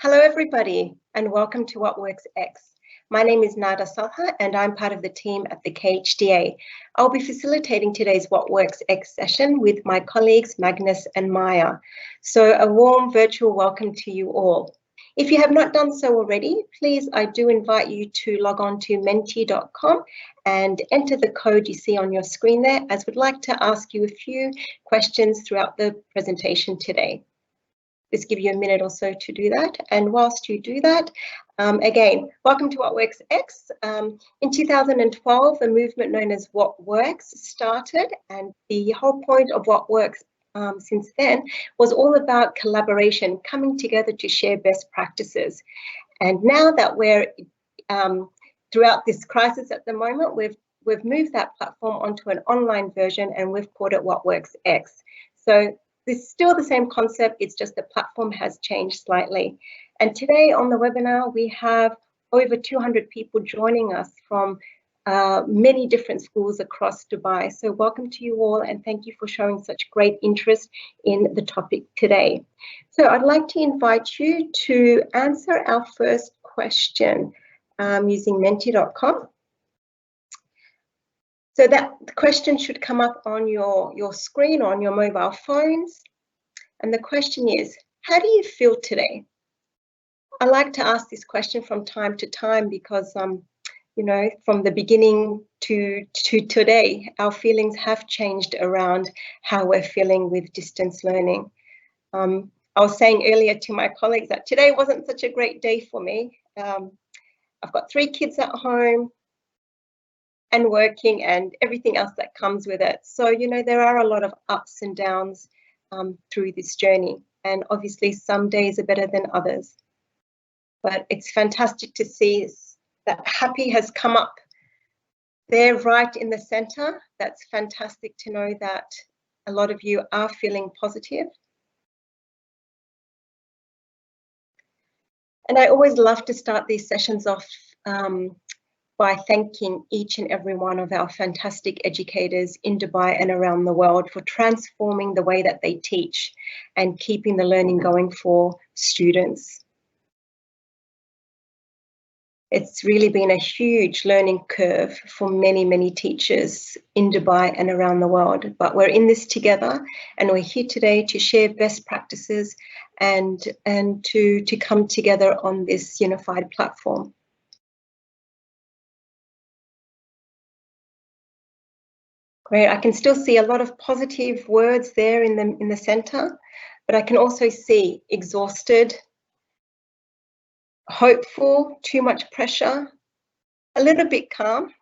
Hello everybody and welcome to What Works X. My name is Nada and I'm part of the team at the KHDA. I'll be facilitating today's What Works X session with my colleagues Magnus and Maya. So a warm virtual welcome to you all. If you have not done so already, please, I do invite you to log on to menti.com and enter the code you see on your screen there, as we'd like to ask you a few questions throughout the presentation today. Just give you a minute or so to do that. And whilst you do that, again, welcome to What Works X. In 2012, a movement known as What Works started, and the whole point of What Works since then was all about collaboration, coming together to share best practices. And now that we're throughout this crisis at the moment, we've moved that platform onto an online version, and we've called it What Works X. So it's still the same concept, it's just the platform has changed slightly. And today on the webinar, we have over 200 people joining us from many different schools across Dubai. So welcome to you all, and thank you for showing such great interest in the topic today. So I'd like to invite you to answer our first question using menti.com. So that question should come up on your screen or on your mobile phones. And the question is, how do you feel today? I like to ask this question from time to time because, you know, from the beginning to today, our feelings have changed around how we're feeling with distance learning. I was saying earlier to my colleagues that today wasn't such a great day for me. I've got 3 kids at home and working and everything else that comes with it. So, you know, there are a lot of ups and downs through this journey. And obviously some days are better than others. But it's fantastic to see that happy has come up there right in the center. That's fantastic to know that a lot of you are feeling positive. And I always love to start these sessions off by thanking each and every one of our fantastic educators in Dubai and around the world for transforming the way that they teach and keeping the learning going for students. It's really been a huge learning curve for many, many teachers in Dubai and around the world, but we're in this together and we're here today to share best practices and to come together on this unified platform. Great, I can still see a lot of positive words there in the center, but I can also see exhausted, hopeful, too much pressure, a little bit calm,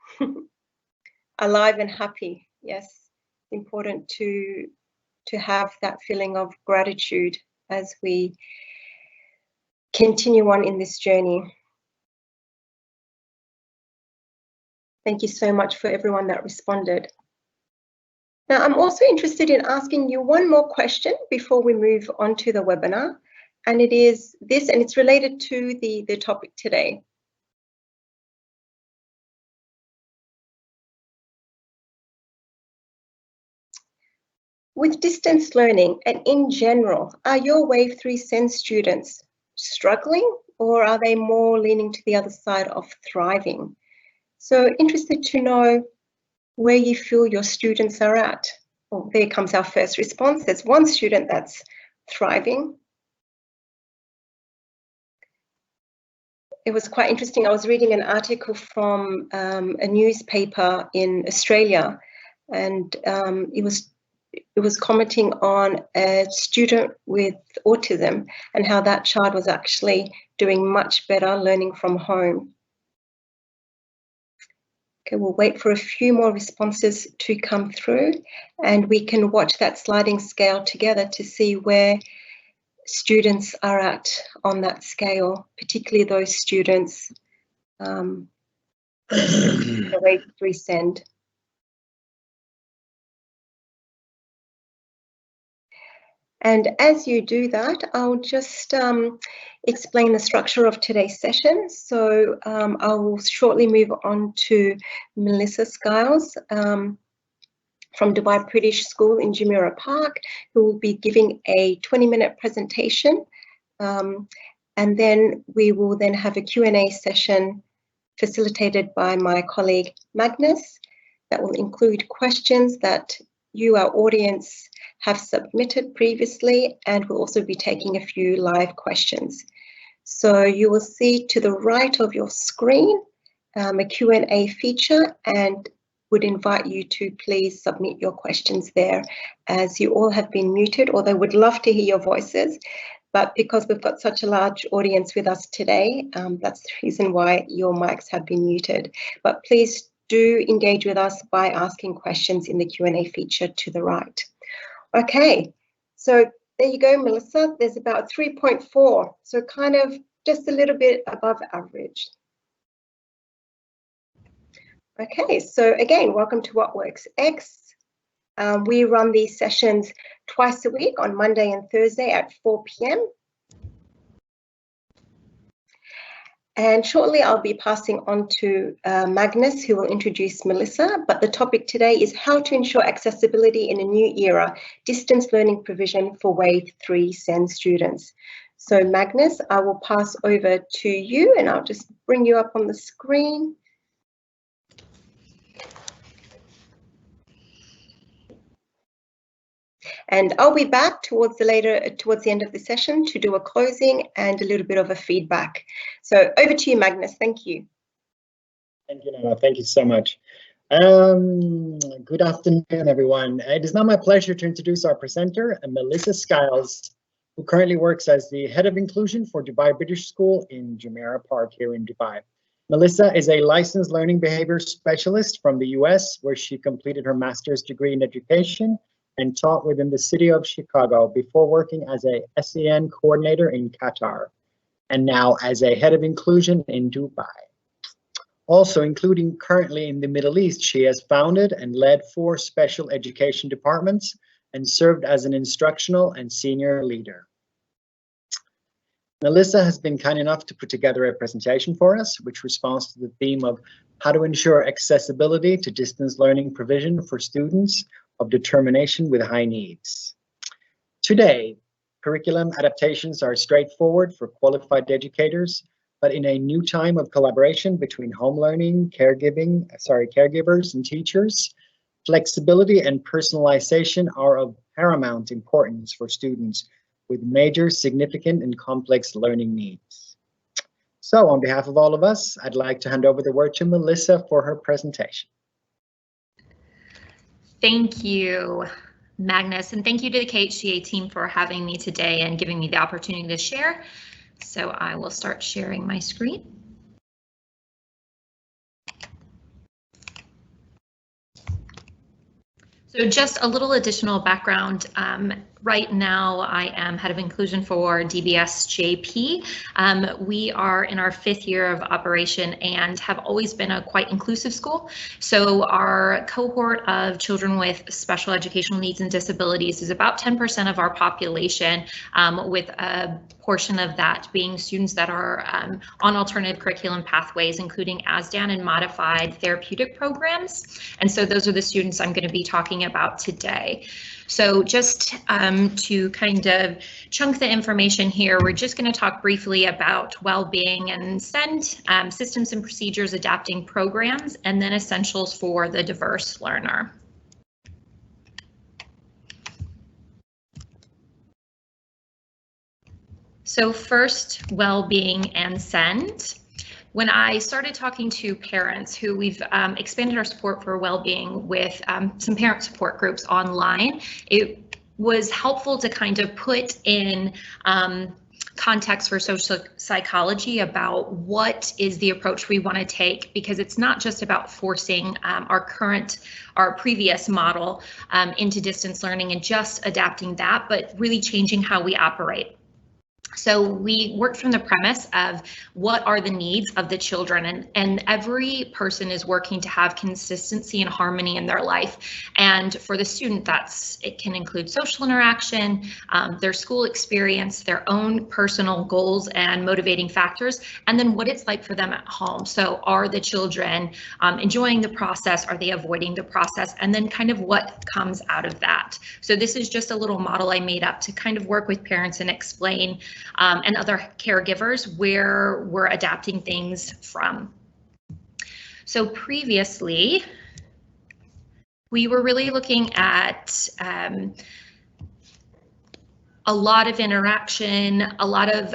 alive and happy. Yes, important to have that feeling of gratitude as we continue on in this journey. Thank you so much for everyone that responded. Now, I'm also interested in asking you one more question before we move on to the webinar, and it is this, and it's related to the topic today. With distance learning and in general, are your Wave 3 SEND students struggling, or are they more leaning to the other side of thriving? So interested to know where you feel your students are at. Well, there comes our first response. There's one student that's thriving. It was quite interesting. I was reading an article from a newspaper in Australia, and it was commenting on a student with autism and how that child was actually doing much better learning from home. Okay, we'll wait for a few more responses to come through, and we can watch that sliding scale together to see where students are at on that scale, particularly those students the Wave 3 SEND. And as you do that, I'll just explain the structure of today's session. So I will shortly move on to Mlissa Skyles from Dubai British School in Jumeirah Park, who will be giving a 20-minute presentation And then we will then have a Q&A session facilitated by my colleague Magnus that will include questions that you, our audience, have submitted previously, and we'll also be taking a few live questions. So you will see to the right of your screen a Q&A feature, and would invite you to please submit your questions there, as you all have been muted, although would love to hear your voices. But because we've got such a large audience with us today, that's the reason why your mics have been muted. But please do engage with us by asking questions in the Q&A feature to the right. Okay, so there you go, Melissa. There's about 3.4, so kind of just a little bit above average. Okay, so again, welcome to What Works X. We run these sessions twice a week on Monday and Thursday at 4 p.m. And shortly I'll be passing on to Magnus, who will introduce Melissa, but the topic today is how to ensure accessibility in a new era, distance learning provision for Wave 3 SEND students. So Magnus, I will pass over to you, and I'll just bring you up on the screen. And I'll be back towards the end of the session to do a closing and a little bit of a feedback. So over to you, Magnus. Thank you. Thank you, Nana. Thank you so much. Good afternoon, everyone. It is now my pleasure to introduce our presenter, Mlissa Skyles, who currently works as the Head of Inclusion for Dubai British School in Jumeirah Park here in Dubai. Melissa is a licensed learning behavior specialist from the US, where she completed her master's degree in education and taught within the city of Chicago before working as a SEN coordinator in Qatar, and now as a head of inclusion in Dubai. Also, including currently in the Middle East, she has founded and led 4 special education departments and served as an instructional and senior leader. Mlissa has been kind enough to put together a presentation for us, which responds to the theme of how to ensure accessibility to distance learning provision for students of determination with high needs. Today, curriculum adaptations are straightforward for qualified educators, but in a new time of collaboration between home learning, caregivers and teachers, flexibility and personalization are of paramount importance for students with major, significant and complex learning needs. So on behalf of all of us, I'd like to hand over the word to Melissa for her presentation. Thank you, Magnus, and thank you to the KHDA team for having me today and giving me the opportunity to share. So I will start sharing my screen. So just a little additional background. Right now, I am head of inclusion for DBS JP. We are in our 5th year of operation and have always been a quite inclusive school. So our cohort of children with special educational needs and disabilities is about 10% of our population, with a portion of that being students that are on alternative curriculum pathways, including ASDAN and modified therapeutic programs. And so those are the students I'm going to be talking about today. So just to kind of chunk the information here, we're just going to talk briefly about well-being and SEND, systems and procedures, adapting programs, and then essentials for the diverse learner. So first, well-being and SEND. When I started talking to parents who we've expanded our support for well-being with some parent support groups online, it was helpful to kind of put in context for social psychology about what is the approach we want to take, because it's not just about forcing our previous model into distance learning and just adapting that, but really changing how we operate. So we worked from the premise of what are the needs of the children, and every person is working to have consistency and harmony in their life. And for the student, it can include social interaction, their school experience, their own personal goals and motivating factors, and then what it's like for them at home. So are the children enjoying the process? Are they avoiding the process? And then kind of what comes out of that. So this is just a little model I made up to kind of work with parents and explain and other caregivers where we're adapting things from. So previously, we were really looking at a lot of interaction, a lot of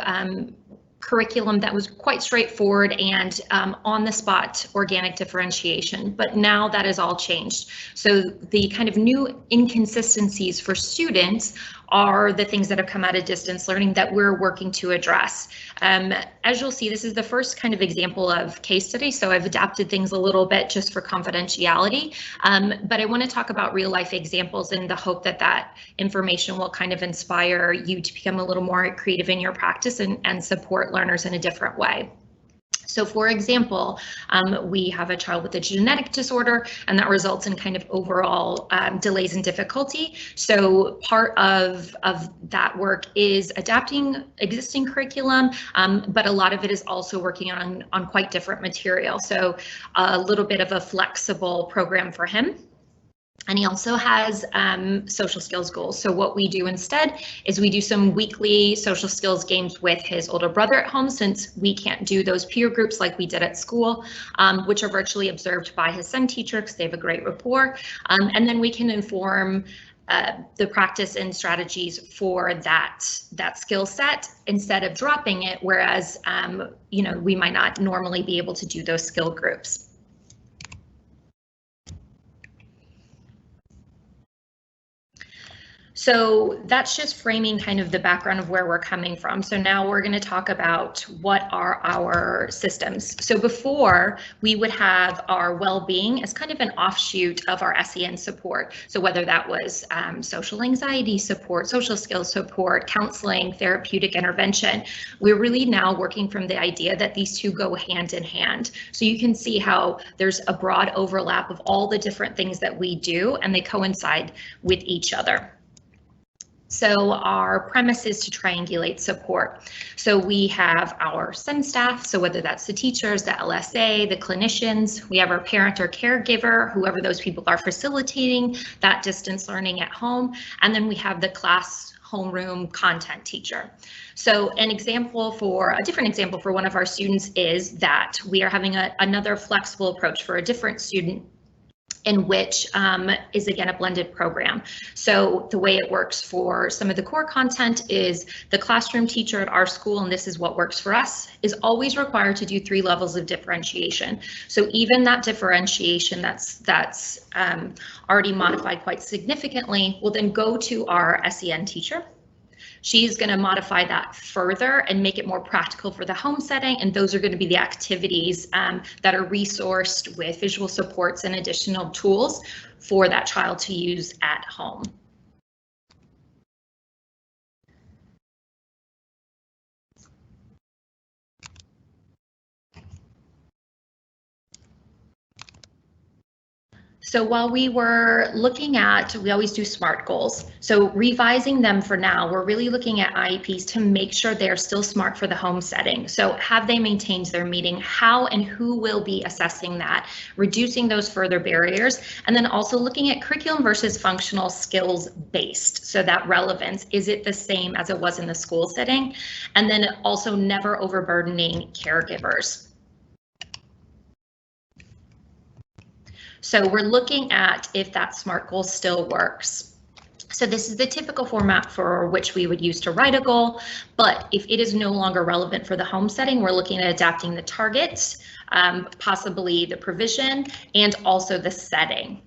curriculum that was quite straightforward and on-the-spot organic differentiation, but now that has all changed. So the kind of new inconsistencies for students are the things that have come out of distance learning that we're working to address. As you'll see, this is the first kind of example of case study, so I've adapted things a little bit just for confidentiality, but I want to talk about real life examples in the hope that that information will kind of inspire you to become a little more creative in your practice and support learners in a different way. So for example, we have a child with a genetic disorder, and that results in kind of overall delays and difficulty. So part of that work is adapting existing curriculum, but a lot of it is also working on quite different material. So a little bit of a flexible program for him. And he also has social skills goals. So what we do instead is we do some weekly social skills games with his older brother at home, since we can't do those peer groups like we did at school, which are virtually observed by his SEND teacher because they have a great rapport. And then we can inform the practice and strategies for that skill set instead of dropping it, whereas you know, we might not normally be able to do those skill groups. So that's just framing kind of the background of where we're coming from. So now we're going to talk about what are our systems. So before, we would have our well-being as kind of an offshoot of our SEN support. So whether that was social anxiety support, social skills support, counseling, therapeutic intervention, we're really now working from the idea that these two go hand in hand. So you can see how there's a broad overlap of all the different things that we do, and they coincide with each other. So our premise is to triangulate support. So we have our SEND staff, so whether that's the teachers, the LSA, the clinicians, we have our parent or caregiver, whoever those people are facilitating that distance learning at home, and then we have the class homeroom content teacher. So a different example for one of our students is that we are having another flexible approach for a different student, in which is again a blended program. So the way it works for some of the core content is the classroom teacher at our school, and this is what works for us, is always required to do 3 levels of differentiation. So even that differentiation that's already modified quite significantly will then go to our SEN teacher. She's going to modify that further and make it more practical for the home setting, and those are going to be the activities that are resourced with visual supports and additional tools for that child to use at home. So while we were looking at, we always do SMART goals. So revising them for now, we're really looking at IEPs to make sure they're still SMART for the home setting. So have they maintained their meeting? How and who will be assessing that? Reducing those further barriers, and then also looking at curriculum versus functional skills based. So that relevance, is it the same as it was in the school setting? And then also never overburdening caregivers. So we're looking at if that SMART goal still works. So this is the typical format for which we would use to write a goal, but if it is no longer relevant for the home setting, we're looking at adapting the targets, possibly the provision, and also the setting.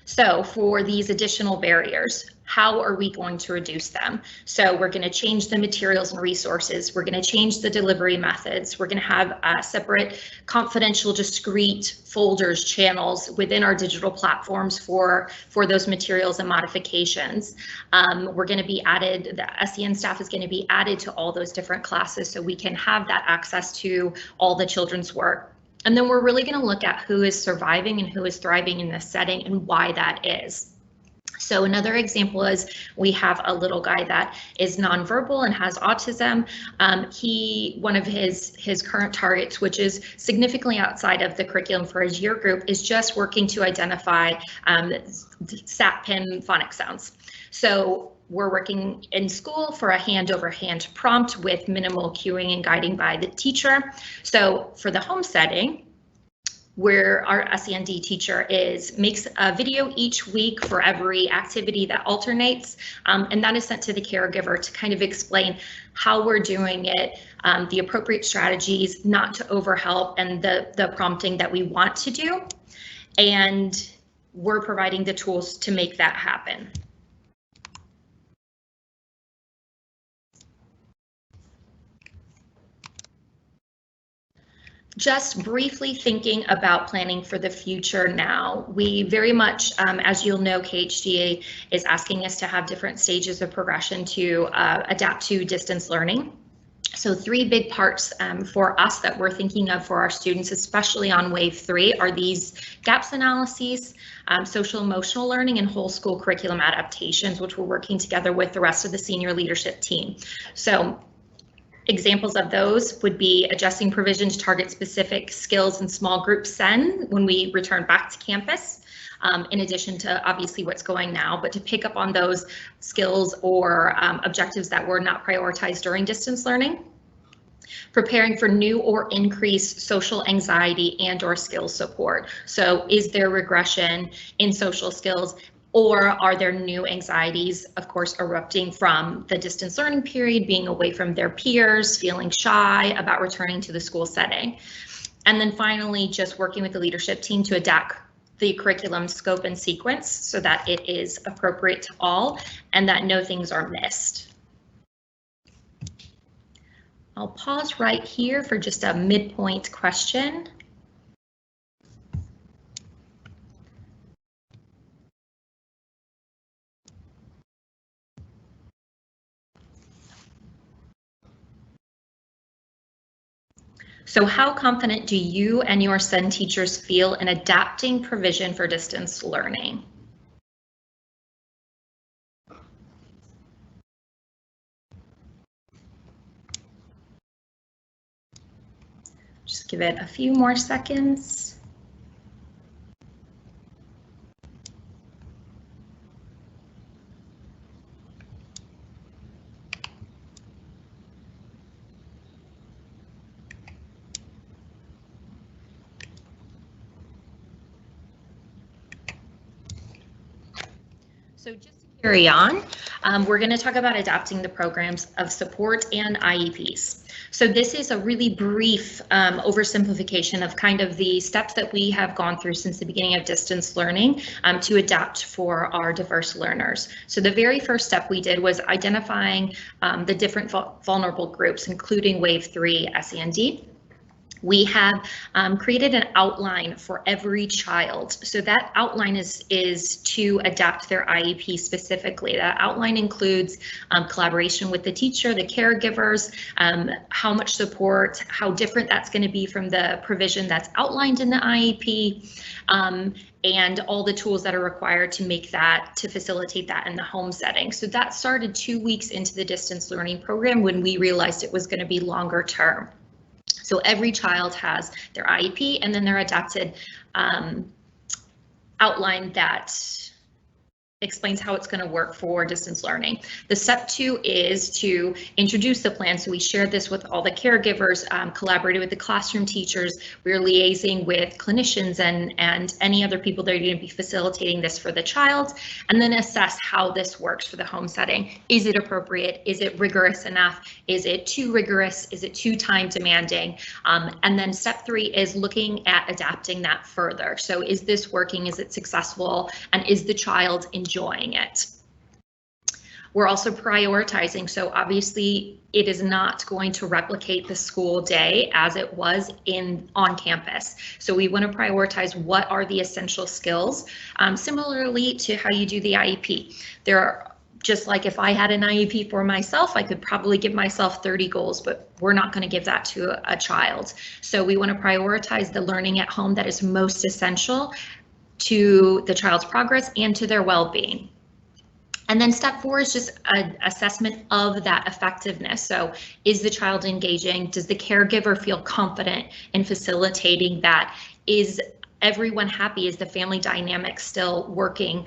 So for these additional barriers, how are we going to reduce them? So we're going to change the materials and resources. We're going to change the delivery methods. We're going to have separate confidential, discrete folders, channels within our digital platforms for those materials and modifications. We're going to be added, the SEN staff is going to be added to all those different classes so we can have that access to all the children's work. And then we're really going to look at who is surviving and who is thriving in this setting and why that is. So another example is we have a little guy that is nonverbal and has autism. One of his current targets, which is significantly outside of the curriculum for his year group, is just working to identify SAT-PIN phonic sounds. So we're working in school for a hand-over-hand prompt with minimal cueing and guiding by the teacher. So for the home setting, where our SEND teacher makes a video each week for every activity that alternates, and that is sent to the caregiver to kind of explain how we're doing it, the appropriate strategies, not to overhelp, and the prompting that we want to do. And we're providing the tools to make that happen. Just briefly thinking about planning for the future now, we very much, as you'll know, KHDA is asking us to have different stages of progression to adapt to distance learning. So 3 big parts for us that we're thinking of for our students, especially on wave 3, are these gaps analyses, social emotional learning, and whole school curriculum adaptations, which we're working together with the rest of the senior leadership team. So examples of those would be adjusting provision to target specific skills in small group SEN when we return back to campus, in addition to obviously what's going now, but to pick up on those skills or objectives that were not prioritized during distance learning. Preparing for new or increased social anxiety and or skills support. So is there regression in social skills? Or are there new anxieties, of course, erupting from the distance learning period, being away from their peers, feeling shy about returning to the school setting? And then finally, just working with the leadership team to adapt the curriculum scope and sequence so that it is appropriate to all and that no things are missed. I'll pause right here for just a midpoint question. So how confident do you and your SEN teachers feel in adapting provision for distance learning? Just give it a few more seconds. So just to carry on, we're going to talk about adapting the programs of support and IEPs. So this is a really brief oversimplification of kind of the steps that we have gone through since the beginning of distance learning to adapt for our diverse learners. So the very first step we did was identifying the different vulnerable groups, including Wave 3 SEND. We have created an outline for every child. So that outline is to adapt their IEP specifically. That outline includes collaboration with the teacher, the caregivers, how much support, how different that's going to be from the provision that's outlined in the IEP, and all the tools that are required to make that, to facilitate that in the home setting. So that started 2 weeks into the distance learning program when we realized it was going to be longer term. So every child has their IEP and then their adapted outline that explains how it's going to work for distance learning. The step 2 is to introduce the plan. So we shared this with all the caregivers, collaborated with the classroom teachers. We were liaising with clinicians and any other people that are going to be facilitating this for the child, and then assess how this works for the home setting. Is it appropriate? Is it rigorous enough? Is it too rigorous? Is it too time demanding? And then step 3 is looking at adapting that further. So is this working? Is it successful? And is the child enjoying it? We're also prioritizing, so obviously it is not going to replicate the school day as it was on campus. So we want to prioritize what are the essential skills, similarly to how you do the IEP. There are, just like if I had an IEP for myself, I could probably give myself 30 goals, but we're not going to give that to a child. So we want to prioritize the learning at home that is most essential to the child's progress and to their well-being. And then step 4 is just an assessment of that effectiveness. So is the child engaging? Does the caregiver feel confident in facilitating that? Is everyone happy? Is the family dynamic still working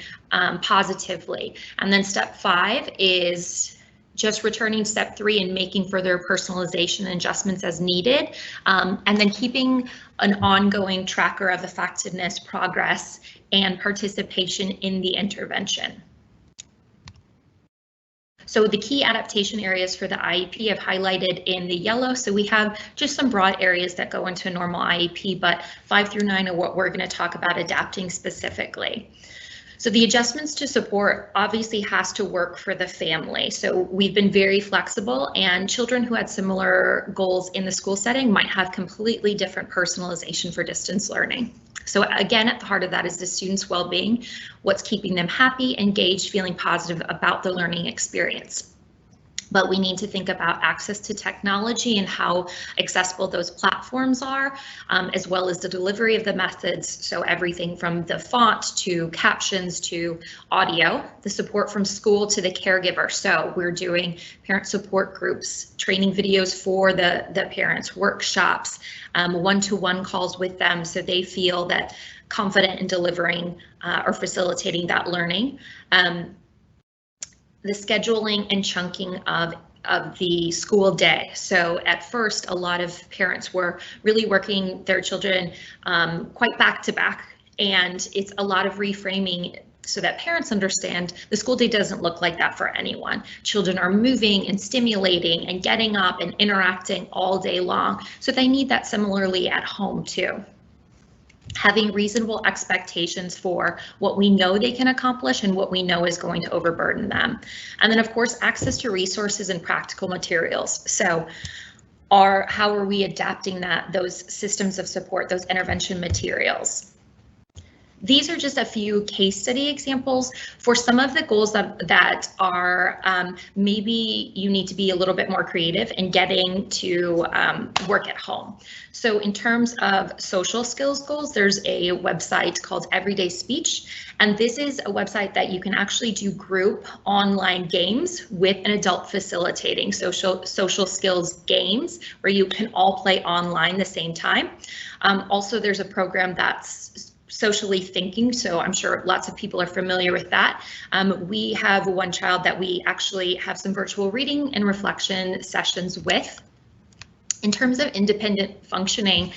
positively? And then step 5 is just returning step 3 and making further personalization and adjustments as needed, and then keeping an ongoing tracker of effectiveness, progress, and participation in the intervention. So the key adaptation areas for the IEP I've highlighted in the yellow. So we have just some broad areas that go into a normal IEP, but 5 through 9 are what we're going to talk about adapting specifically. So the adjustments to support obviously has to work for the family. So we've been very flexible, and children who had similar goals in the school setting might have completely different personalization for distance learning. So again, at the heart of that is the student's well-being, what's keeping them happy, engaged, feeling positive about the learning experience. But we need to think about access to technology and how accessible those platforms are, as well as the delivery of the methods. So everything from the font to captions to audio, the support from school to the caregiver. So we're doing parent support groups, training videos for the parents, workshops, one-to-one calls with them so they feel that confident in delivering or facilitating that learning. The scheduling and chunking of the school day. So at first, a lot of parents were really working their children quite back to back, and it's a lot of reframing so that parents understand the school day doesn't look like that for anyone. Children are moving and stimulating and getting up and interacting all day long. So they need that similarly at home too. Having reasonable expectations for what we know they can accomplish and what we know is going to overburden them. And then of course, access to resources and practical materials. So how are we adapting those systems of support, those intervention materials? These are just a few case study examples for some of the goals that are maybe you need to be a little bit more creative in getting to work at home. So in terms of social skills goals, there's a website called Everyday Speech, and this is a website that you can actually do group online games with an adult facilitating social skills games where you can all play online the same time. Also, there's a program that's socially thinking, so I'm sure lots of people are familiar with that. We have one child that we actually have some virtual reading and reflection sessions with. In terms of independent functioning,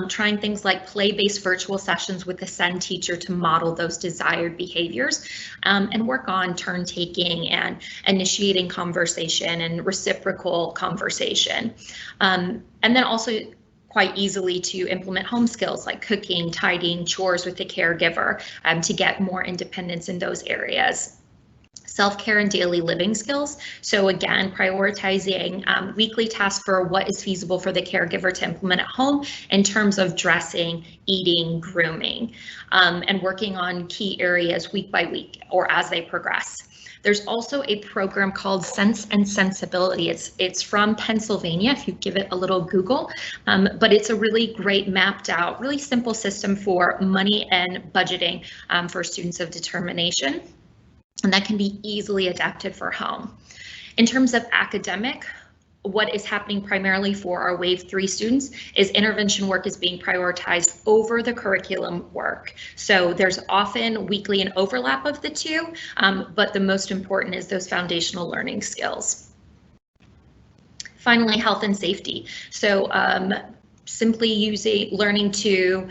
trying things like play-based virtual sessions with the SEND teacher to model those desired behaviors, and work on turn taking and initiating conversation and reciprocal conversation. And then also quite easily to implement home skills like cooking, tidying, chores with the caregiver to get more independence in those areas. Self-care and daily living skills. So again, prioritizing weekly tasks for what is feasible for the caregiver to implement at home in terms of dressing, eating, grooming, and working on key areas week by week or as they progress. There's also a program called Sense and Sensibility. It's from Pennsylvania, if you give it a little Google, but it's a really great mapped out, really simple system for money and budgeting for students of determination, and that can be easily adapted for home. In terms of academic, what is happening primarily for our Wave 3 students is intervention work is being prioritized over the curriculum work. So there's often weekly an overlap of the two, but the most important is those foundational learning skills. Finally, health and safety. So simply learning to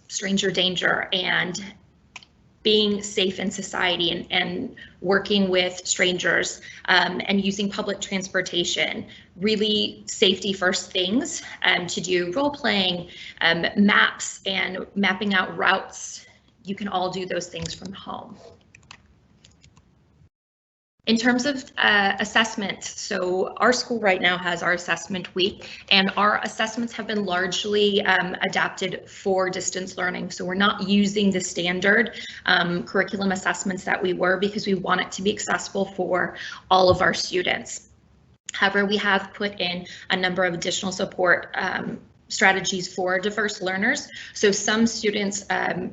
stranger danger and being safe in society and working with strangers and using public transportation, really safety first things to do role playing, maps and mapping out routes. You can all do those things from home. In terms of assessment, so our school right now has our assessment week, and our assessments have been largely adapted for distance learning. So we're not using the standard curriculum assessments that we were, because we want it to be accessible for all of our students. However, we have put in a number of additional support strategies for diverse learners. So some students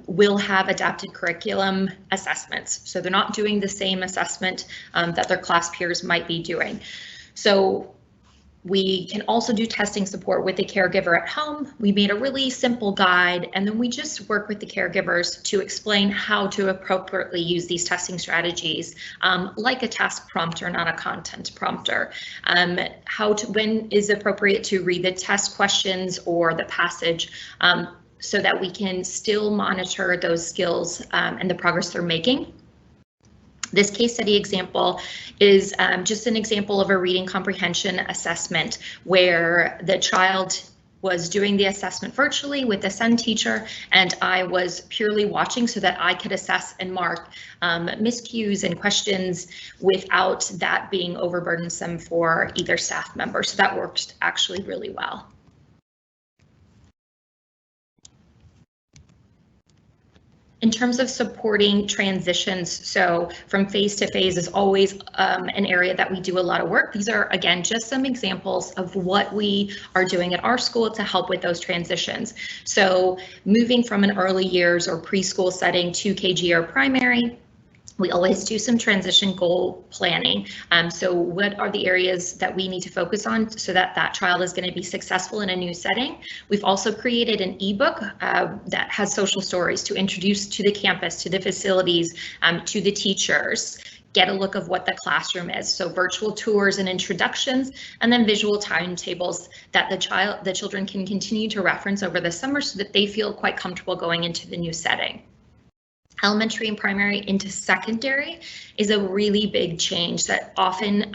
will have adapted curriculum assessments. So they're not doing the same assessment that their class peers might be doing. So we can also do testing support with the caregiver at home. We made a really simple guide, and then we just work with the caregivers to explain how to appropriately use these testing strategies, like a task prompter, not a content prompter. When is appropriate to read the test questions or the passage, so that we can still monitor those skills and the progress they're making. This case study example is just an example of a reading comprehension assessment where the child was doing the assessment virtually with the SEND teacher, and I was purely watching so that I could assess and mark miscues and questions without that being overburdensome for either staff member. So that worked actually really well. In terms of supporting transitions, so from phase to phase is always an area that we do a lot of work. These are, again, just some examples of what we are doing at our school to help with those transitions. So moving from an early years or preschool setting to KG or primary, we always do some transition goal planning. So what are the areas that we need to focus on so that that child is going to be successful in a new setting? We've also created an ebook that has social stories to introduce to the campus, to the facilities, to the teachers, get a look of what the classroom is. So virtual tours and introductions, and then visual timetables that the children can continue to reference over the summer so that they feel quite comfortable going into the new setting. Elementary and primary into secondary is a really big change that often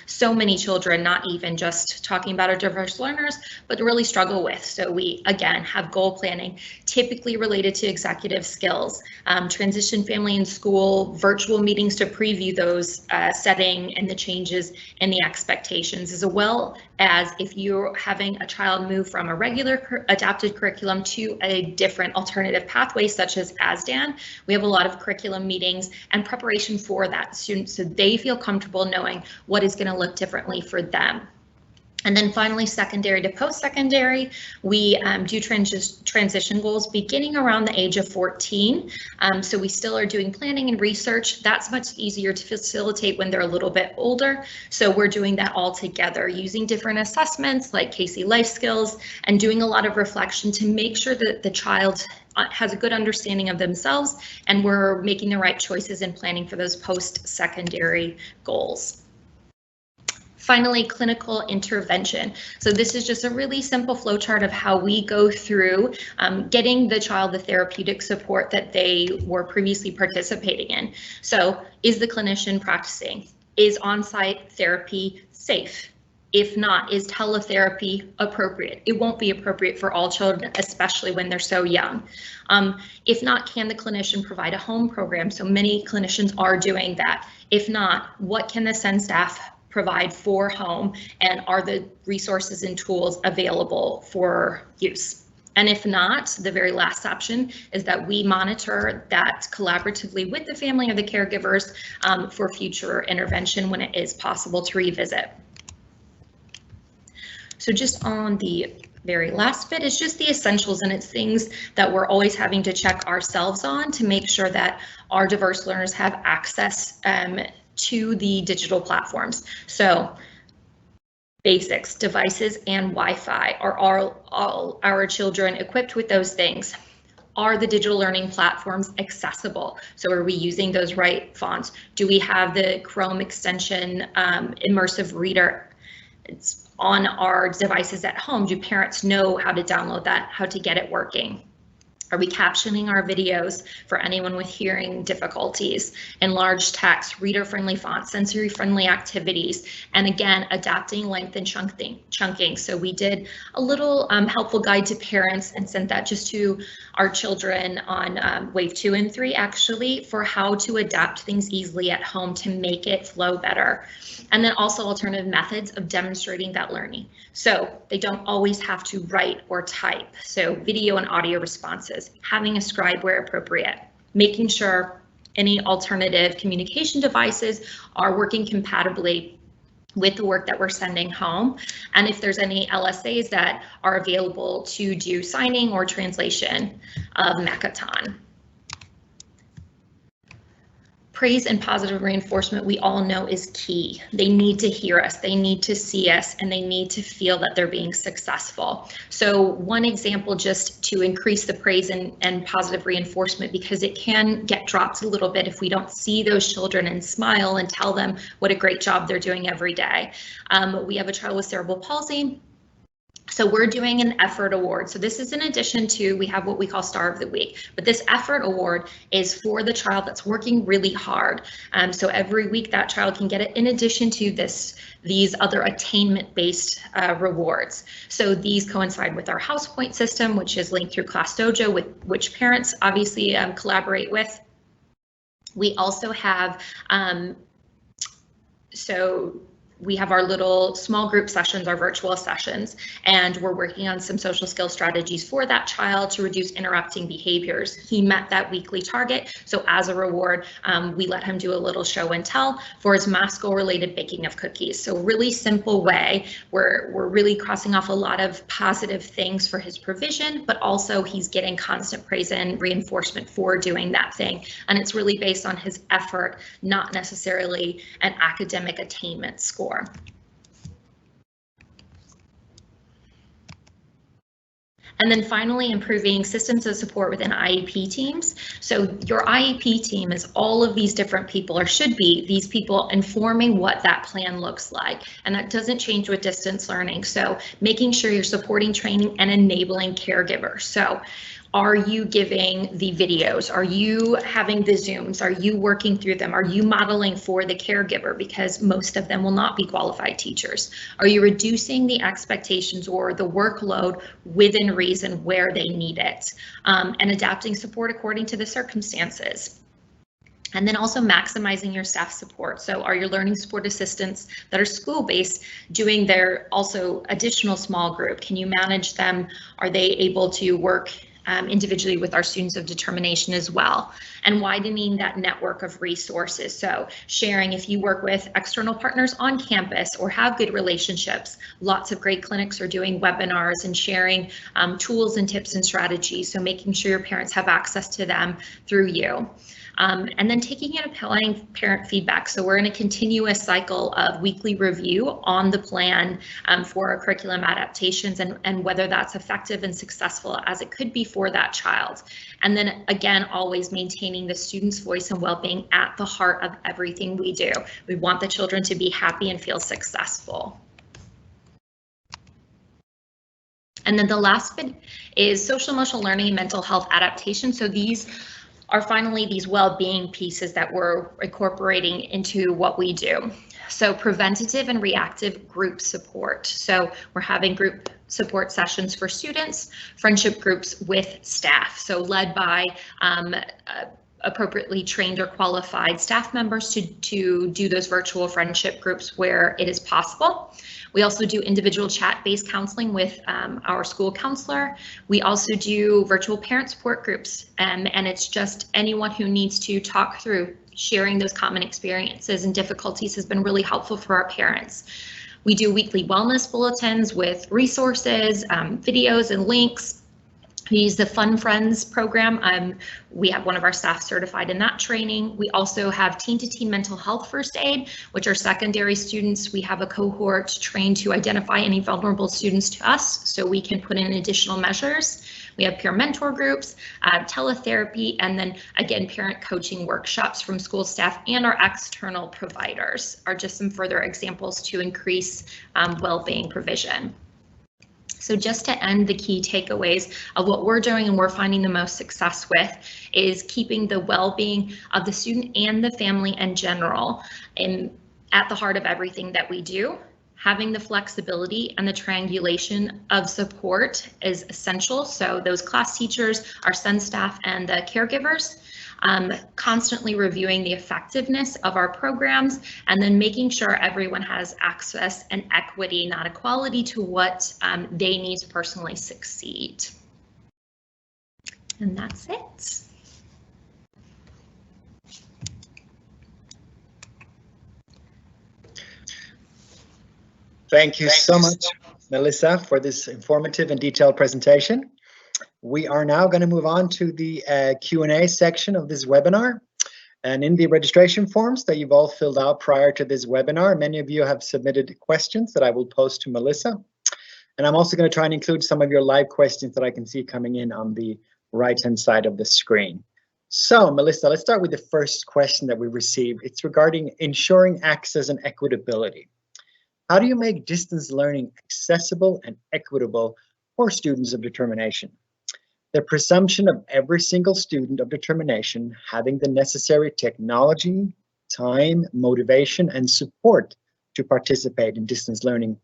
so many children, not even just talking about our diverse learners, but really struggle with. So we, again, have goal planning typically related to executive skills, transition family and school, virtual meetings to preview those setting and the changes and the expectations, as well as if you're having a child move from a regular adapted curriculum to a different alternative pathway, such as ASDAN. We have a lot of curriculum meetings and preparation for that student so they feel comfortable knowing what is going to look differently for them. And then finally, secondary to post-secondary, we do transition goals beginning around the age of 14. So we still are doing planning and research. That's much easier to facilitate when they're a little bit older. So we're doing that all together using different assessments like Casey Life Skills and doing a lot of reflection to make sure that the child has a good understanding of themselves and we're making the right choices in planning for those post-secondary goals. Finally, clinical intervention. So this is just a really simple flowchart of how we go through getting the child the therapeutic support that they were previously participating in. So is the clinician practicing? Is on-site therapy safe? If not, is teletherapy appropriate? It won't be appropriate for all children, especially when they're so young. If not, can the clinician provide a home program? So many clinicians are doing that. If not, what can the SEND staff provide for home, and are the resources and tools available for use? And if not, the very last option is that we monitor that collaboratively with the family or the caregivers for future intervention when it is possible to revisit. So just on the very last bit is just the essentials, and it's things that we're always having to check ourselves on to make sure that our diverse learners have access to the digital platforms. So basics, devices, and Wi-Fi. Are all our children equipped with those things? Are the digital learning platforms accessible? So are we using those right fonts? Do we have the Chrome extension immersive reader? It's on our devices at home. Do parents know how to download that, how to get it working? Are we captioning our videos for anyone with hearing difficulties? Enlarged text, reader-friendly fonts, sensory-friendly activities, and again, adapting length and chunking. So we did a little helpful guide to parents and sent that just to our children on wave 2 and 3, actually, for how to adapt things easily at home to make it flow better. And then also alternative methods of demonstrating that learning. So they don't always have to write or type. So video and audio responses, having a scribe where appropriate, making sure any alternative communication devices are working compatibly with the work that we're sending home, and if there's any LSAs that are available to do signing or translation of Makaton. Praise and positive reinforcement, we all know, is key. They need to hear us, they need to see us, and they need to feel that they're being successful. So one example, just to increase the praise and positive reinforcement, because it can get dropped a little bit if we don't see those children and smile and tell them what a great job they're doing every day. We have a child with cerebral palsy. So we're doing an effort award. So this is in addition to, we have what we call Star of the Week, but this effort award is for the child that's working really hard. So every week that child can get it in addition to these other attainment-based rewards. So these coincide with our house point system, which is linked through Class Dojo, with which parents obviously collaborate with. We also have, we have our little small group sessions, our virtual sessions, and we're working on some social skills strategies for that child to reduce interrupting behaviors. He met that weekly target, so as a reward, we let him do a little show and tell for his math goal related baking of cookies. So really simple way, we're really crossing off a lot of positive things for his provision, but also he's getting constant praise and reinforcement for doing that thing. And it's really based on his effort, not necessarily an academic attainment score. And then finally, improving systems of support within IEP teams. So your IEP team is all of these different people, or should be these people, informing what that plan looks like. And that doesn't change with distance learning. So making sure you're supporting training and enabling caregivers. So are you giving the videos? Are you having the Zooms? Are you working through them? Are you modeling for the caregiver? Because most of them will not be qualified teachers. Are you reducing the expectations or the workload within reason where they need it? And adapting support according to the circumstances. And then also maximizing your staff support. So are your learning support assistants that are school-based doing their also additional small group? Can you manage them? Are they able to work individually with our students of determination as well? And widening that network of resources. So sharing, if you work with external partners on campus or have good relationships, lots of great clinics are doing webinars and sharing tools and tips and strategies. So making sure your parents have access to them through you. And then taking and applying parent feedback. So we're in a continuous cycle of weekly review on the plan for our curriculum adaptations and whether that's effective and successful as it could be for that child. And then again, always maintaining the student's voice and well-being at the heart of everything we do. We want the children to be happy and feel successful. And then the last bit is social emotional learning and mental health adaptation. So these are finally these well-being pieces that we're incorporating into what we do. So preventative and reactive group support. So we're having group support sessions for students, friendship groups with staff. So led by appropriately trained or qualified staff members to do those virtual friendship groups where it is possible. We also do individual chat-based counseling with our school counselor. We also do virtual parent support groups, and it's just anyone who needs to talk through sharing those common experiences and difficulties has been really helpful for our parents. We do weekly wellness bulletins with resources, videos and links. We use the Fun Friends program. We have one of our staff certified in that training. We also have teen-to-teen mental health first aid, which are secondary students. We have a cohort trained to identify any vulnerable students to us so we can put in additional measures. We have peer mentor groups, teletherapy, and then again, parent coaching workshops from school staff and our external providers are just some further examples to increase well-being provision. So just to end, the key takeaways of what we're doing and we're finding the most success with is keeping the well-being of the student and the family in general at the heart of everything that we do. Having the flexibility and the triangulation of support is essential. So those class teachers, our SEND staff, and the caregivers. Constantly reviewing the effectiveness of our programs, and then making sure everyone has access and equity, not equality, to what they need to personally succeed. And that's it. Thank you so much, Melissa, for this informative and detailed presentation. We are now going to move on to the Q&A section of this webinar. And in the registration forms that you've all filled out prior to this webinar, many of you have submitted questions that I will post to Melissa. And I'm also going to try and include some of your live questions that I can see coming in on the right-hand side of the screen. So, Melissa, let's start with the first question that we received. It's regarding ensuring access and equitability. How do you make distance learning accessible and equitable for students of determination? The presumption of every single student of determination having the necessary technology, time, motivation, and support to participate in distance learning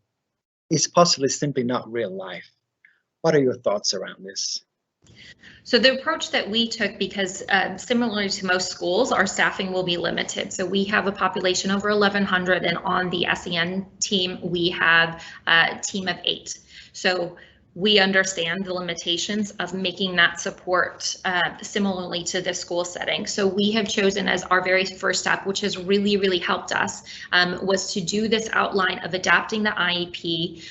is possibly simply not real life. What are your thoughts around this? So the approach that we took, because similarly to most schools, our staffing will be limited. So we have a population over 1,100, and on the SEN team, we have a team of 8. So we understand the limitations of making that support similarly to the school setting. So we have chosen as our very first step, which has really, really helped us, was to do this outline of adapting the IEP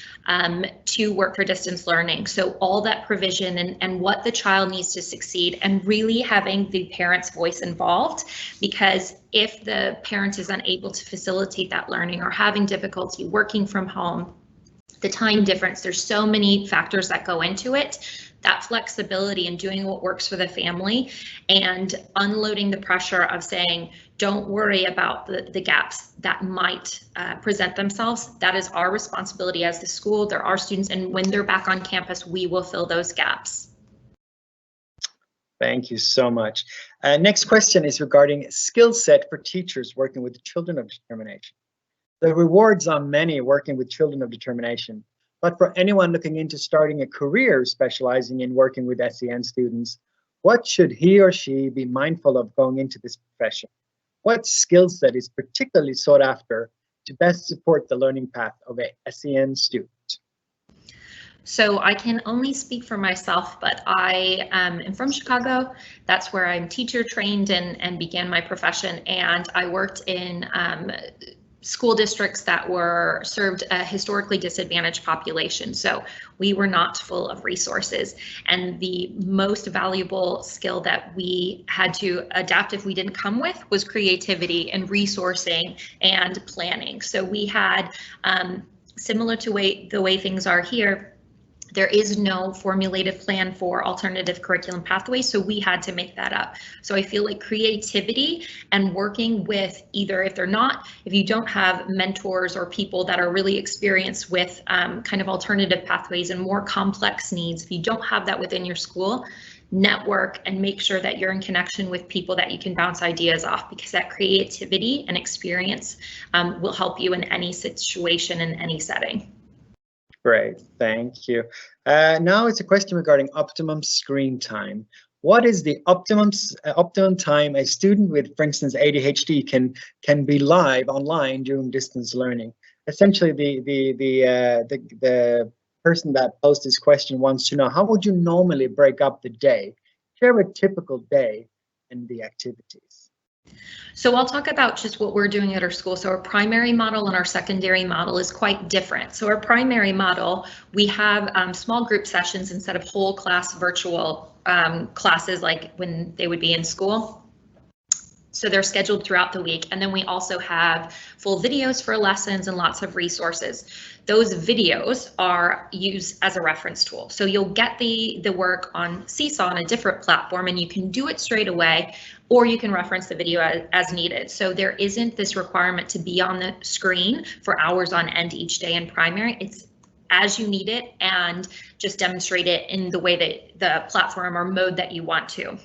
to work for distance learning. So all that provision and what the child needs to succeed, and really having the parent's voice involved, because if the parent is unable to facilitate that learning or having difficulty working from home, the time difference, there's so many factors that go into it. That flexibility and doing what works for the family and unloading the pressure of saying, don't worry about the gaps that might present themselves. That is our responsibility as the school. They're our students, and when they're back on campus, we will fill those gaps. Thank you so much. Next question is regarding skill set for teachers working with children of determination. The rewards are many working with children of determination, but for anyone looking into starting a career specializing in working with SEN students, what should he or she be mindful of going into this profession? What skill set is particularly sought after to best support the learning path of a SEN student? So I can only speak for myself, but I am from Chicago. That's where I'm teacher trained and began my profession, and I worked in school districts that were served a historically disadvantaged population. So we were not full of resources. And the most valuable skill that we had to adapt if we didn't come with was creativity and resourcing and planning. So we had, similar to the way things are here, there is no formulated plan for alternative curriculum pathways, so we had to make that up. So I feel like creativity and working with either, if you don't have mentors or people that are really experienced with kind of alternative pathways and more complex needs, if you don't have that within your school, network and make sure that you're in connection with people that you can bounce ideas off, because that creativity and experience will help you in any situation, in any setting. Great, thank you. Now it's a question regarding optimum screen time. What is the optimum time a student with, for instance, ADHD can be live online during distance learning? Essentially, the person that posed this question wants to know, how would you normally break up the day? Share a typical day and the activities. So I'll talk about just what we're doing at our school. So our primary model and our secondary model is quite different. So our primary model, we have small group sessions instead of whole class virtual classes like when they would be in school. So they're scheduled throughout the week. And then we also have full videos for lessons and lots of resources. Those videos are used as a reference tool. So you'll get the work on Seesaw on a different platform and you can do it straight away, or you can reference the video as needed. So there isn't this requirement to be on the screen for hours on end each day in primary. It's as you need it and just demonstrate it in the way that the platform or mode that you want to.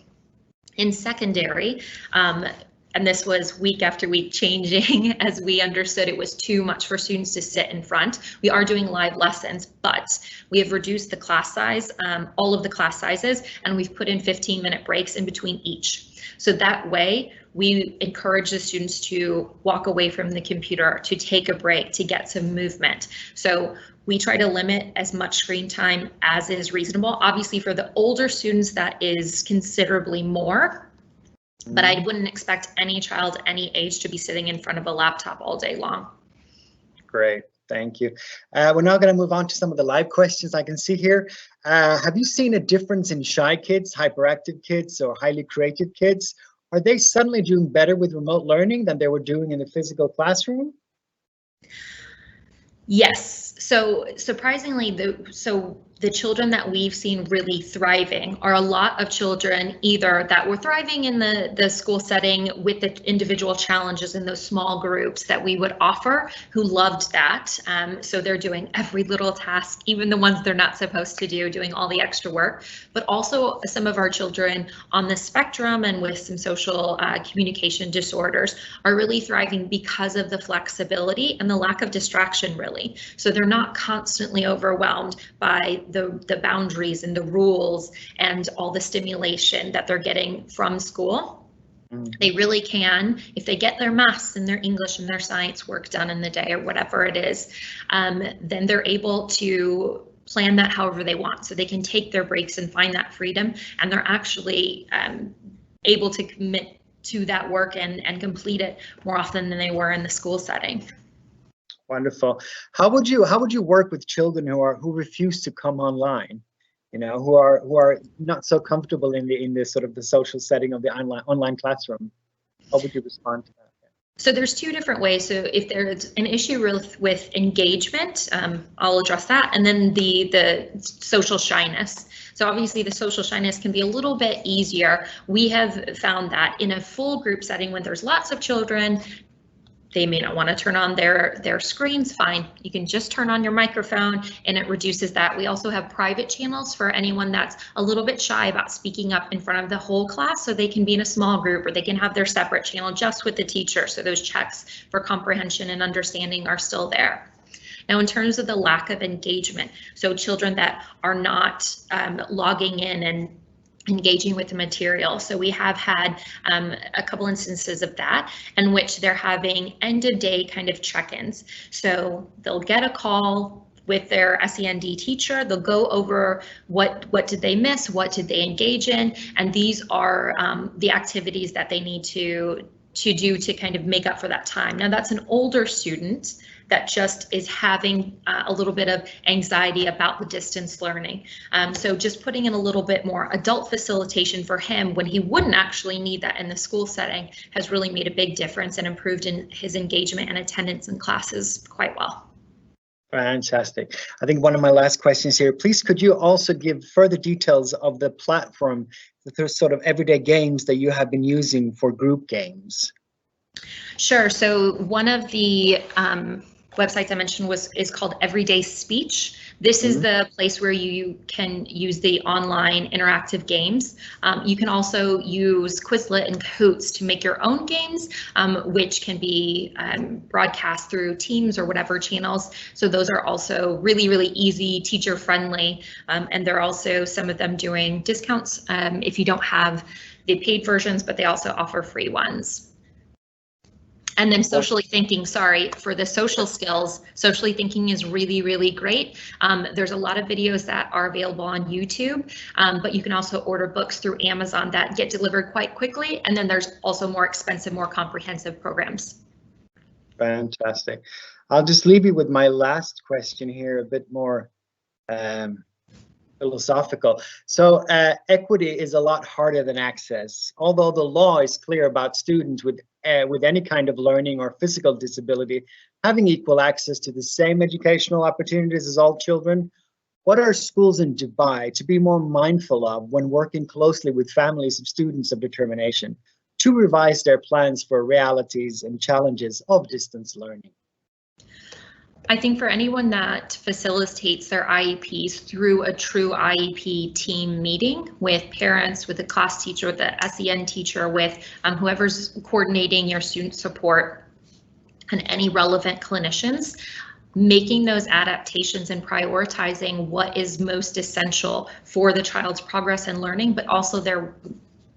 In secondary, and this was week after week changing as we understood it was too much for students to sit in front. We are doing live lessons, but we have reduced the class size, all of the class sizes, and we've put in 15-minute breaks in between each. So that way, we encourage the students to walk away from the computer, to take a break, to get some movement. So we try to limit as much screen time as is reasonable. Obviously, for the older students, that is considerably more, but I wouldn't expect any child any age to be sitting in front of a laptop all day long. Great, Thank you. We're now going to move on to some of the live questions I can see here. Have you seen a difference in shy kids, hyperactive kids, or highly creative kids? Are they suddenly doing better with remote learning than they were doing in the physical classroom? Yes. So surprisingly, the children that we've seen really thriving are a lot of children either that were thriving in the school setting with the individual challenges in those small groups that we would offer, who loved that. So they're doing every little task, even the ones they're not supposed to do, doing all the extra work. But also some of our children on the spectrum and with some social communication disorders are really thriving because of the flexibility and the lack of distraction, really. So they're not constantly overwhelmed by the boundaries and the rules and all the stimulation that they're getting from school. They really can, if they get their maths and their English and their science work done in the day or whatever it is, then they're able to plan that however they want. So they can take their breaks and find that freedom, and they're actually able to commit to that work and complete it more often than they were in the school setting. Wonderful. How would you work with children who refuse to come online? You know, who are not so comfortable in the sort of the social setting of the online classroom? How would you respond to that? So there's two different ways. So if there's an issue with engagement, I'll address that, and then the social shyness. So obviously the social shyness can be a little bit easier. We have found that in a full group setting, when there's lots of children, they may not want to turn on their screens. Fine, you can just turn on your microphone and it reduces that. We also have private channels for anyone that's a little bit shy about speaking up in front of the whole class, so they can be in a small group, or they can have their separate channel just with the teacher, so those checks for comprehension and understanding are still there. Now, in terms of the lack of engagement, so children that are not logging in and engaging with the material. So we have had a couple instances of that in which they're having end of day kind of check-ins. So they'll get a call with their SEND teacher, they'll go over what did they miss, what did they engage in, and these are the activities that they need to do to kind of make up for that time. Now that's an older student that just is having a little bit of anxiety about the distance learning. So just putting in a little bit more adult facilitation for him when he wouldn't actually need that in the school setting has really made a big difference and improved in his engagement and attendance in classes quite well. Fantastic. I think one of my last questions here, please could you also give further details of the platform, the sort of everyday games that you have been using for group games? Sure. So one of the websites I mentioned is called Everyday Speech. This is the place where you can use the online interactive games. You can also use Quizlet and Kahoots to make your own games, which can be broadcast through Teams or whatever channels. So those are also really, really easy, teacher friendly, and they're also some of them doing discounts if you don't have the paid versions, but they also offer free ones. And then socially thinking, sorry, for the social skills, socially thinking is really, really great. There's a lot of videos that are available on YouTube, but you can also order books through Amazon that get delivered quite quickly. And then there's also more expensive, more comprehensive programs. Fantastic. I'll just leave you with my last question here, a bit more philosophical. So equity is a lot harder than access. Although the law is clear about students with any kind of learning or physical disability having equal access to the same educational opportunities as all children, what are schools in Dubai to be more mindful of when working closely with families of students of determination to revise their plans for realities and challenges of distance learning? I think for anyone that facilitates their IEPs through a true IEP team meeting with parents, with the class teacher, with the SEN teacher, with whoever's coordinating your student support and any relevant clinicians, making those adaptations and prioritizing what is most essential for the child's progress and learning, but also their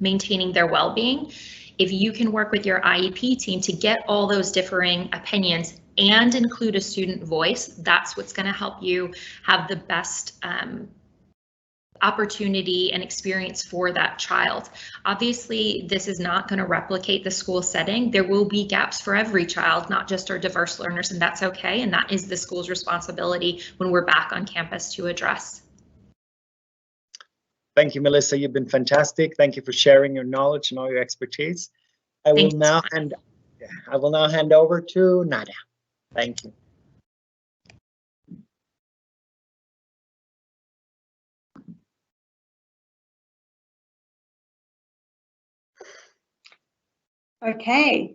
maintaining their well-being. If you can work with your IEP team to get all those differing opinions and include a student voice, that's what's going to help you have the best opportunity and experience for that child. Obviously, this is not going to replicate the school setting. There will be gaps for every child, not just our diverse learners, and that's okay. And that is the school's responsibility when we're back on campus to address. Thank you, Melissa. You've been fantastic. Thank you for sharing your knowledge and all your expertise. I will now hand over to Nada. Thank you. Okay,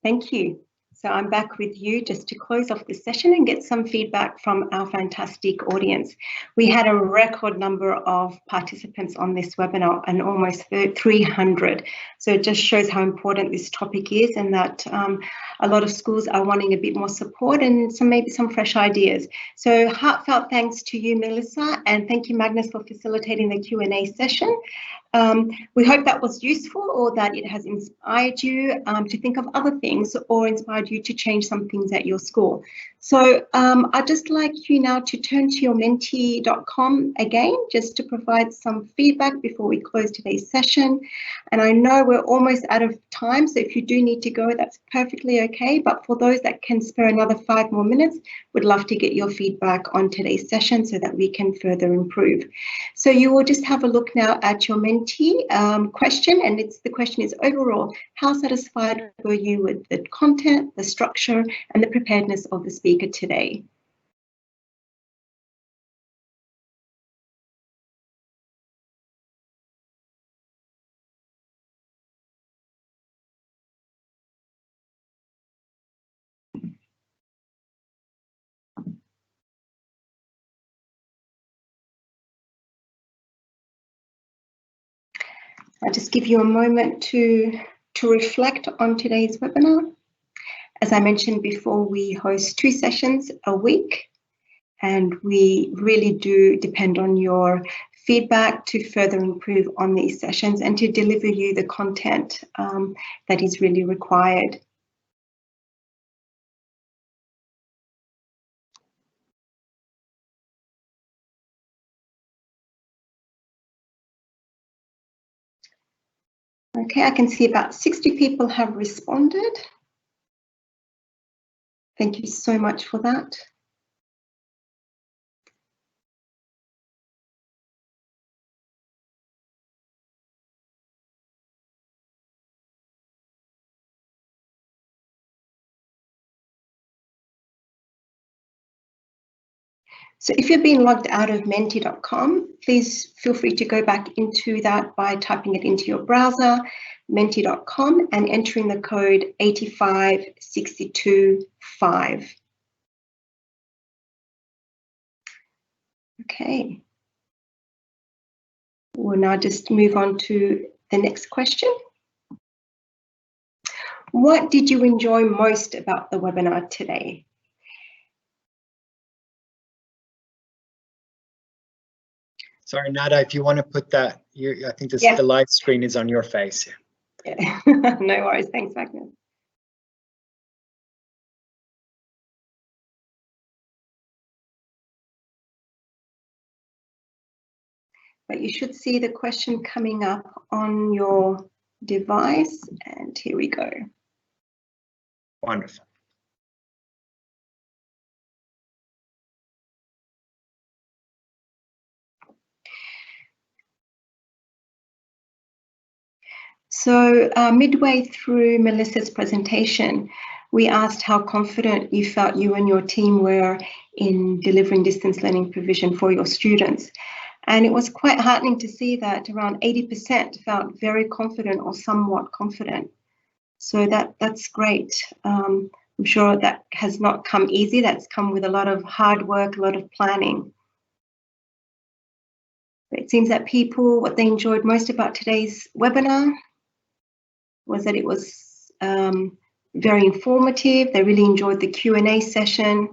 thank you. So I'm back with you just to close off this session and get some feedback from our fantastic audience. We had a record number of participants on this webinar and almost 300. So it just shows how important this topic is, and that a lot of schools are wanting a bit more support and maybe some fresh ideas. So heartfelt thanks to you, Melissa, and thank you, Magnus, for facilitating the Q&A session. We hope that was useful, or that it has inspired you to think of other things, or inspired you to change some things at your school. So I'd just like you now to turn to your Menti.com again, just to provide some feedback before we close today's session. And I know we're almost out of time, so if you do need to go, that's perfectly okay. But for those that can spare another 5 more minutes, we'd love to get your feedback on today's session so that we can further improve. So you will just have a look now at your Menti question, and the question is, overall, how satisfied were you with the content, the structure, and the preparedness of the speaker today? I'll just give you a moment to reflect on today's webinar. As I mentioned before, we host 2 sessions a week, and we really do depend on your feedback to further improve on these sessions and to deliver you the content that is really required. Okay, I can see about 60 people have responded. Thank you so much for that. So if you've been logged out of Menti.com, please feel free to go back into that by typing it into your browser, Menti.com, and entering the code 85625. Okay. We'll now just move on to the next question. What did you enjoy most about the webinar today? Sorry, Nada, if you want to put that, I think this, the live screen is on your face. Yeah. No worries. Thanks, Magnus. But you should see the question coming up on your device, and here we go. Wonderful. So midway through Melissa's presentation, we asked how confident you felt you and your team were in delivering distance learning provision for your students. And it was quite heartening to see that around 80% felt very confident or somewhat confident. So that's great. I'm sure that has not come easy. That's come with a lot of hard work, a lot of planning. But it seems that people, what they enjoyed most about today's webinar was that it was very informative. They really enjoyed the Q&A session.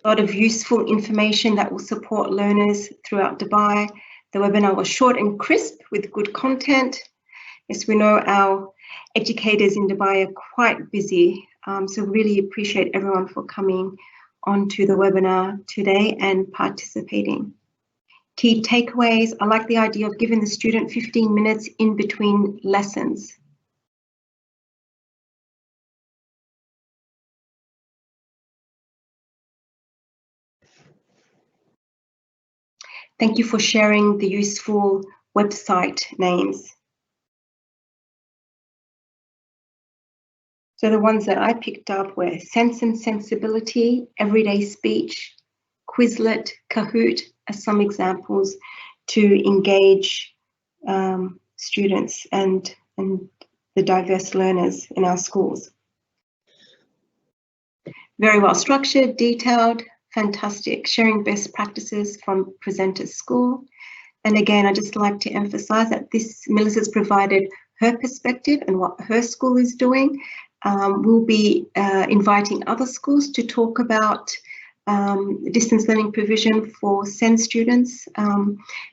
A lot of useful information that will support learners throughout Dubai. The webinar was short and crisp with good content. Yes, we know our educators in Dubai are quite busy, so really appreciate everyone for coming onto the webinar today and participating. Key takeaways. I like the idea of giving the student 15 minutes in between lessons. Thank you for sharing the useful website names. So the ones that I picked up were Sense and Sensibility, Everyday Speech, Quizlet, Kahoot as some examples to engage students and the diverse learners in our schools. Very well structured, detailed, fantastic, sharing best practices from presenters' school. And again, I just like to emphasize that Melissa's provided her perspective and what her school is doing. We'll be inviting other schools to talk about distance learning provision for SEN students.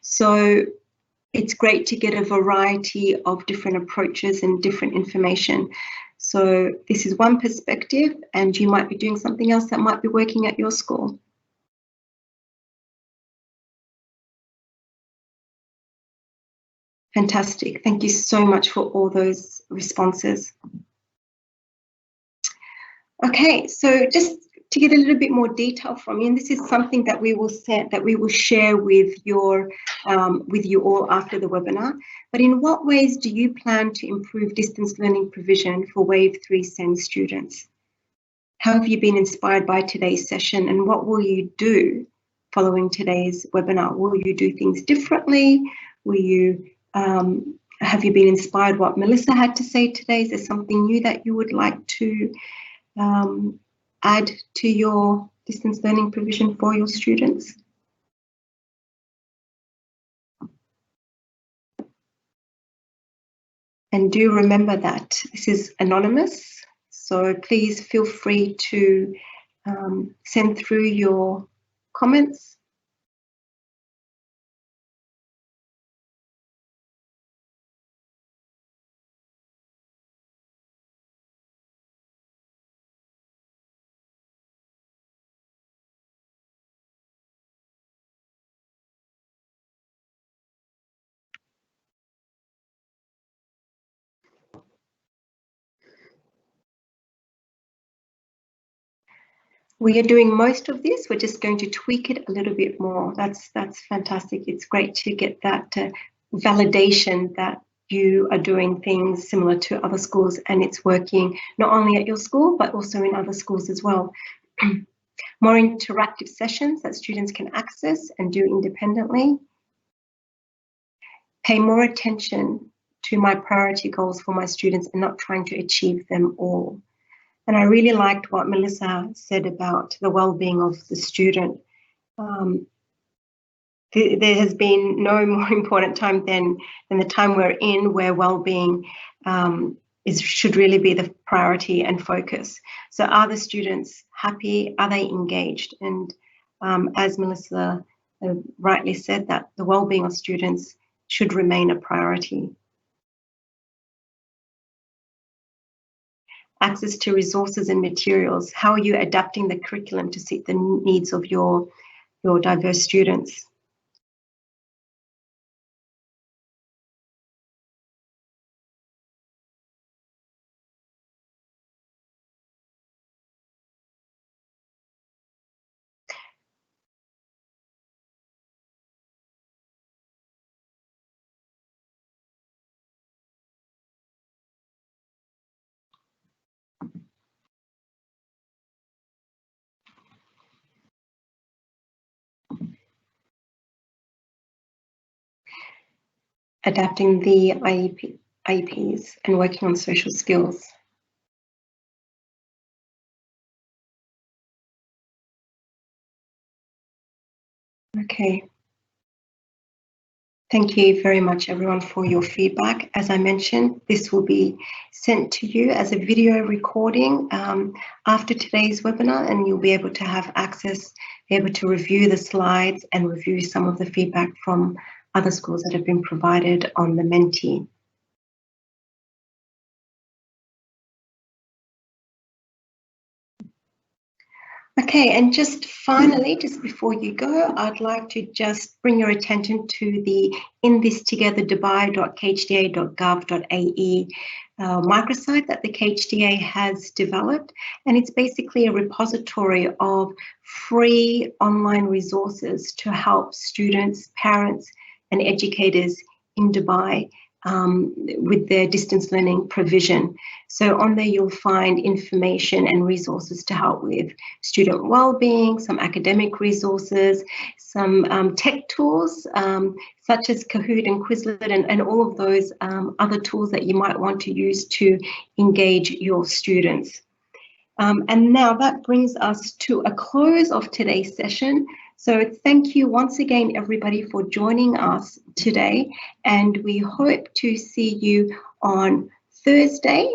So it's great to get a variety of different approaches and different information. So this is one perspective, and you might be doing something else that might be working at your school. Fantastic. Thank you so much for all those responses. Okay, so just to get a little bit more detail from you, and this is something that we will share with you all after the webinar. But in what ways do you plan to improve distance learning provision for Wave 3 SEN students? How have you been inspired by today's session, and what will you do following today's webinar? Will you do things differently? Will you have you been inspired what Melissa had to say today? Is there something new that you would like to add to your distance learning provision for your students? And do remember that this is anonymous, so please feel free to send through your comments. We are doing most of this. We're just going to tweak it a little bit more. That's fantastic. It's great to get that validation that you are doing things similar to other schools and it's working not only at your school, but also in other schools as well. More interactive sessions that students can access and do independently. Pay more attention to my priority goals for my students and not trying to achieve them all. And I really liked what Melissa said about the well-being of the student. There has been no more important time than the time we're in, where well-being should really be the priority and focus. So are the students happy? Are they engaged? And as Melissa rightly said, that the well-being of students should remain a priority. Access to resources and materials. How are you adapting the curriculum to suit the needs of your diverse students? Adapting the IEPs and working on social skills. Okay. Thank you very much, everyone, for your feedback. As I mentioned, this will be sent to you as a video recording after today's webinar, and you'll be able to have access, be able to review the slides and review some of the feedback from other schools that have been provided on the Menti. Okay, and just finally, just before you go, I'd like to just bring your attention to the inthisTogetherDubai.khda.gov.ae microsite that the KHDA has developed, and it's basically a repository of free online resources to help students, parents, and educators in Dubai with their distance learning provision. So on there you'll find information and resources to help with student well-being, some academic resources, some tech tools such as Kahoot and Quizlet and all of those other tools that you might want to use to engage your students. And now that brings us to a close of today's session. So thank you once again, everybody, for joining us today. And we hope to see you on Thursday,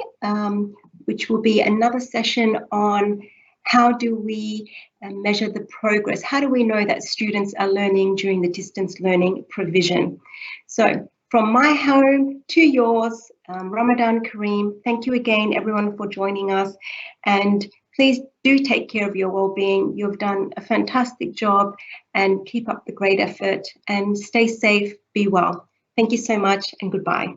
which will be another session on how do we measure the progress? How do we know that students are learning during the distance learning provision? So from my home to yours, Ramadan Kareem. Thank you again, everyone, for joining us. And please do take care of your well-being. You've done a fantastic job, and keep up the great effort and stay safe, be well. Thank you so much and goodbye.